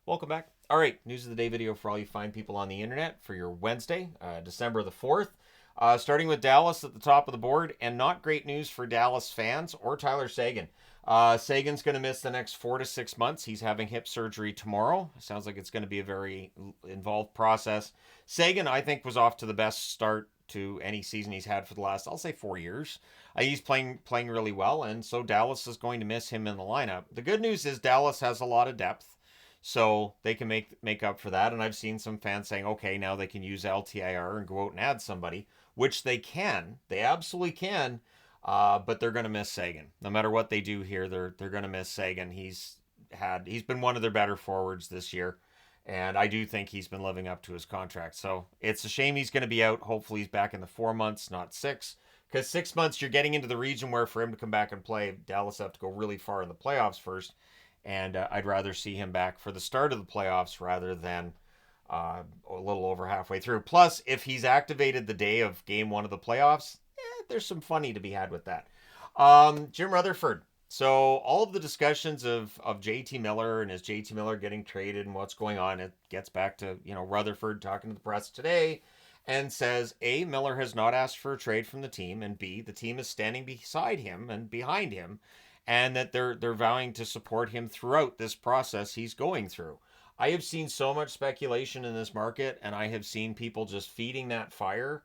Welcome back. All right, news of the day video for all you fine people on the internet for your Wednesday, December the 4th. Starting with Dallas at the top of the board, and not great news for Dallas fans or Tyler Seguin. Sagan's going to miss the next 4 to 6 months. He's having hip surgery tomorrow. Sounds like it's going to be a very involved process. Seguin, I think, was off to the best start to any season he's had for the last, I'll say, 4 years. He's playing really well, and so Dallas is going to miss him in the lineup. The good news is Dallas has a lot of depth, so they can make up for that. And I've seen some fans saying, okay, now they can use LTIR and go out and add somebody, which they can. They absolutely can. But they're going to miss Seguin. No matter what they do here, they're going to miss Seguin. He's been one of their better forwards this year, and I do think he's been living up to his contract. So it's a shame he's going to be out. Hopefully he's back in the 4 months, not 6. Because 6 months, you're getting into the region where for him to come back and play, Dallas have to go really far in the playoffs first. And I'd rather see him back for the start of the playoffs rather than a little over halfway through. Plus, if he's activated the day of game 1 of the playoffs, there's some funny to be had with that. Jim Rutherford. So all of the discussions of JT Miller and is JT Miller getting traded and what's going on, it gets back to, Rutherford talking to the press today and says, A, Miller has not asked for a trade from the team, and B, the team is standing beside him and behind him, and that they're vowing to support him throughout this process he's going through. I have seen so much speculation in this market, and I have seen people just feeding that fire.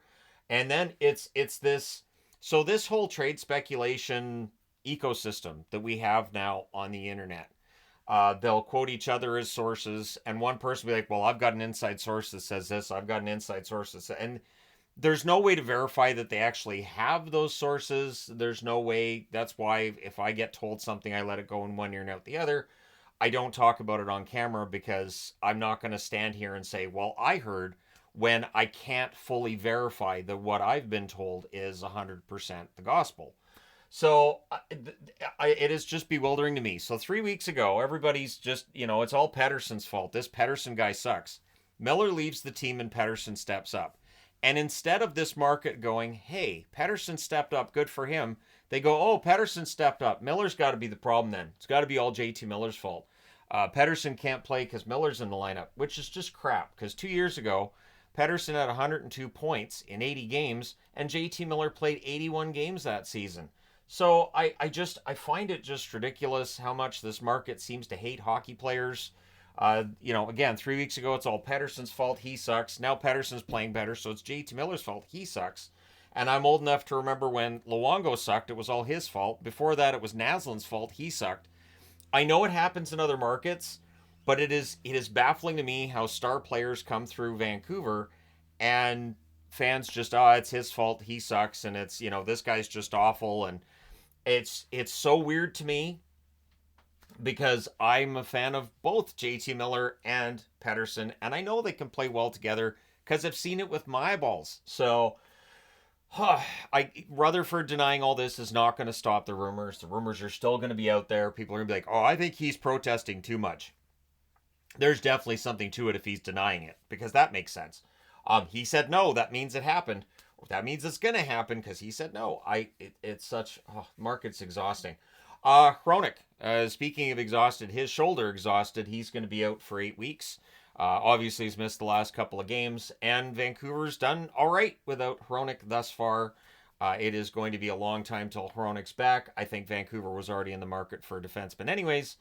And then it's this. So this whole trade speculation ecosystem that we have now on the internet, they'll quote each other as sources, and one person will be like, well, I've got an inside source that says this, I've got an inside source that says, and there's no way to verify that they actually have those sources. There's no way. That's why if I get told something, I let it go in one ear and out the other. I don't talk about it on camera because I'm not going to stand here and say, well, I heard, when I can't fully verify that what I've been told is 100% the gospel. So it is just bewildering to me. So 3 weeks ago, everybody's just, it's all Pettersson's fault. This Pettersson guy sucks. Miller leaves the team and Pettersson steps up. And instead of this market going, hey, Pettersson stepped up, good for him, they go, oh, Pettersson stepped up. Miller's got to be the problem then. It's got to be all JT Miller's fault. Pettersson can't play because Miller's in the lineup, which is just crap. Because 2 years ago, Pettersson had 102 points in 80 games, and JT Miller played 81 games that season. So I find it just ridiculous how much this market seems to hate hockey players. Again, 3 weeks ago, it's all Pettersson's fault. He sucks. Now Pettersson's playing better, so it's JT Miller's fault. He sucks. And I'm old enough to remember when Luongo sucked, it was all his fault. Before that, it was Naslin's fault. He sucked. I know it happens in other markets, but it is baffling to me how star players come through Vancouver and fans just, it's his fault. He sucks. And it's, this guy's just awful. And it's so weird to me, because I'm a fan of both JT Miller and Pettersson, and I know they can play well together because I've seen it with my eyeballs. So, Rutherford denying all this is not going to stop the rumors. The rumors are still going to be out there. People are going to be like, oh, I think he's protesting too much. There's definitely something to it if he's denying it, because that makes sense. He said no, that means it happened. That means it's going to happen because he said no. It's such, market's exhausting. Hronek, speaking of exhausted, his shoulder exhausted. He's going to be out for 8 weeks. Obviously, he's missed the last couple of games, and Vancouver's done all right without Hronek thus far. It is going to be a long time till Hronek's back. I think Vancouver was already in the market for a defenseman anyways.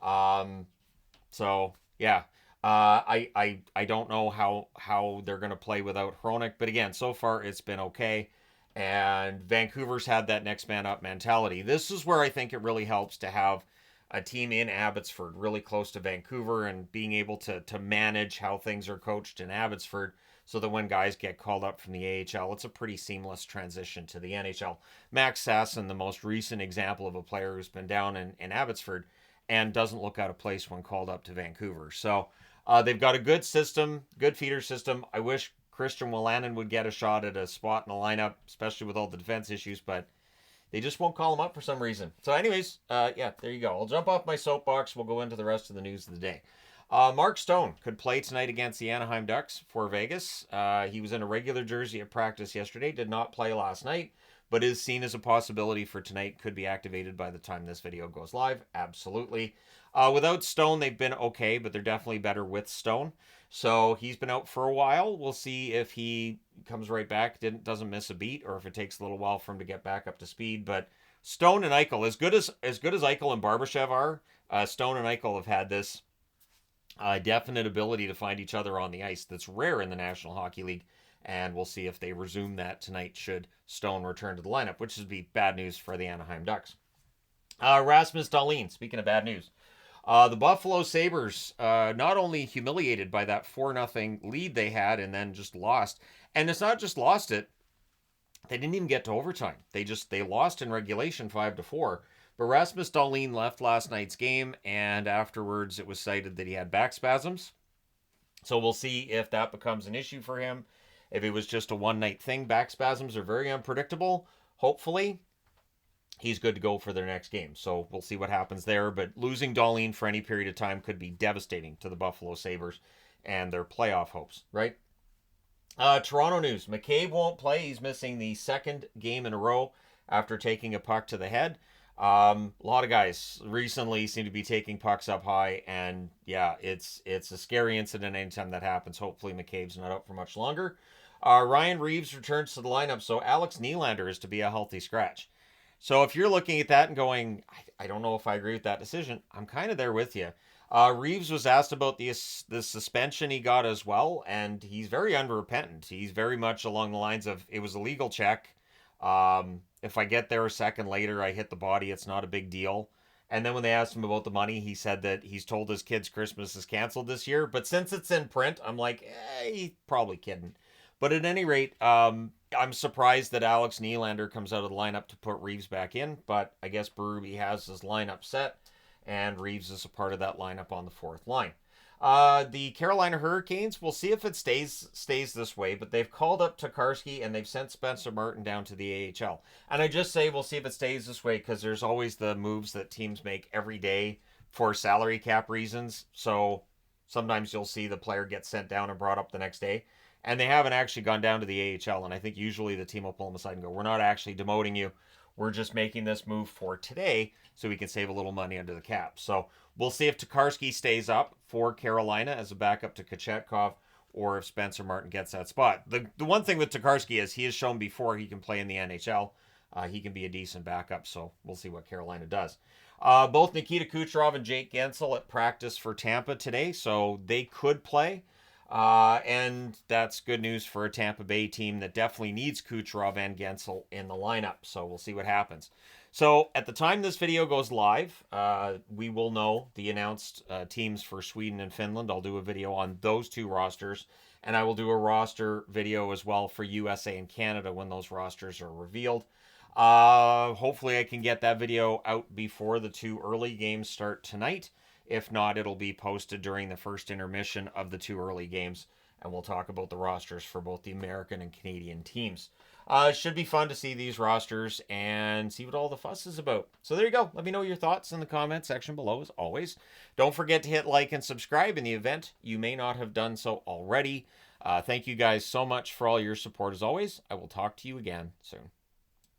So, yeah. I don't know how they're going to play without Hronek, but again, so far it's been okay. And Vancouver's had that next man up mentality. This is where I think it really helps to have a team in Abbotsford, really close to Vancouver, and being able to manage how things are coached in Abbotsford, so that when guys get called up from the AHL, it's a pretty seamless transition to the NHL. Max Sasson, the most recent example of a player who's been down in Abbotsford and doesn't look out of place when called up to Vancouver. So they've got a good system, good feeder system. I wish Christian Wolanin would get a shot at a spot in the lineup, especially with all the defense issues, but they just won't call him up for some reason. So anyways, there you go. I'll jump off my soapbox. We'll go into the rest of the news of the day. Mark Stone could play tonight against the Anaheim Ducks for Vegas. He was in a regular jersey at practice yesterday, did not play last night, but is seen as a possibility for tonight. Could be activated by the time this video goes live. Absolutely. Without Stone, they've been okay, but they're definitely better with Stone. So he's been out for a while. We'll see if he comes right back, doesn't miss a beat, or if it takes a little while for him to get back up to speed. But Stone and Eichel, as good as Eichel and Barbashev are, Stone and Eichel have had this definite ability to find each other on the ice that's rare in the National Hockey League. And we'll see if they resume that tonight should Stone return to the lineup, which would be bad news for the Anaheim Ducks. Rasmus Dahlin, speaking of bad news. The Buffalo Sabres not only humiliated by that 4-0 lead they had and then just lost. And it's not just lost it, they didn't even get to overtime. They lost in regulation 5-4. But Rasmus Dahlin left last night's game, and afterwards it was cited that he had back spasms. So we'll see if that becomes an issue for him. If it was just a one-night thing, back spasms are very unpredictable. Hopefully, he's good to go for their next game. So we'll see what happens there. But losing Dahlin for any period of time could be devastating to the Buffalo Sabres and their playoff hopes, right? Toronto news. McCabe won't play. He's missing the second game in a row after taking a puck to the head. A lot of guys recently seem to be taking pucks up high, and yeah, it's a scary incident anytime that happens. Hopefully McCabe's not out for much longer. Ryan Reaves returns to the lineup, so Alex Nylander is to be a healthy scratch. So if you're looking at that and going, I don't know if I agree with that decision, I'm kind of there with you. Reaves was asked about the suspension he got as well, and he's very unrepentant. He's very much along the lines of, it was a legal check. If I get there a second later, I hit the body, it's not a big deal. And then when they asked him about the money, he said that he's told his kids Christmas is canceled this year. But since it's in print, I'm like, he's probably kidding. But at any rate, I'm surprised that Alex Nylander comes out of the lineup to put Reaves back in. But I guess Berube has his lineup set, and Reaves is a part of that lineup on the fourth line. The Carolina Hurricanes, we'll see if it stays this way, but they've called up Tokarski and they've sent Spencer Martin down to the AHL. And I just say we'll see if it stays this way because there's always the moves that teams make every day for salary cap reasons. So sometimes you'll see the player get sent down and brought up the next day. And they haven't actually gone down to the AHL. And I think usually the team will pull them aside and go, we're not actually demoting you. We're just making this move for today so we can save a little money under the cap. So we'll see if Tokarski stays up for Carolina as a backup to Kochetkov or if Spencer Martin gets that spot. The one thing with Tokarski is he has shown before he can play in the NHL. He can be a decent backup, so we'll see what Carolina does. Both Nikita Kucherov and Jake Gensel at practice for Tampa today, so they could play. And that's good news for a Tampa Bay team that definitely needs Kucherov and Gensel in the lineup. So we'll see what happens. So at the time this video goes live, we will know the announced teams for Sweden and Finland. I'll do a video on those two rosters, and I will do a roster video as well for USA and Canada when those rosters are revealed. Hopefully I can get that video out before the two early games start tonight. If not, it'll be posted during the first intermission of the two early games, and we'll talk about the rosters for both the American and Canadian teams. It should be fun to see these rosters and see what all the fuss is about. So there you go. Let me know your thoughts in the comment section below, as always. Don't forget to hit like and subscribe in the event you may not have done so already. Thank you guys so much for all your support, as always. I will talk to you again soon.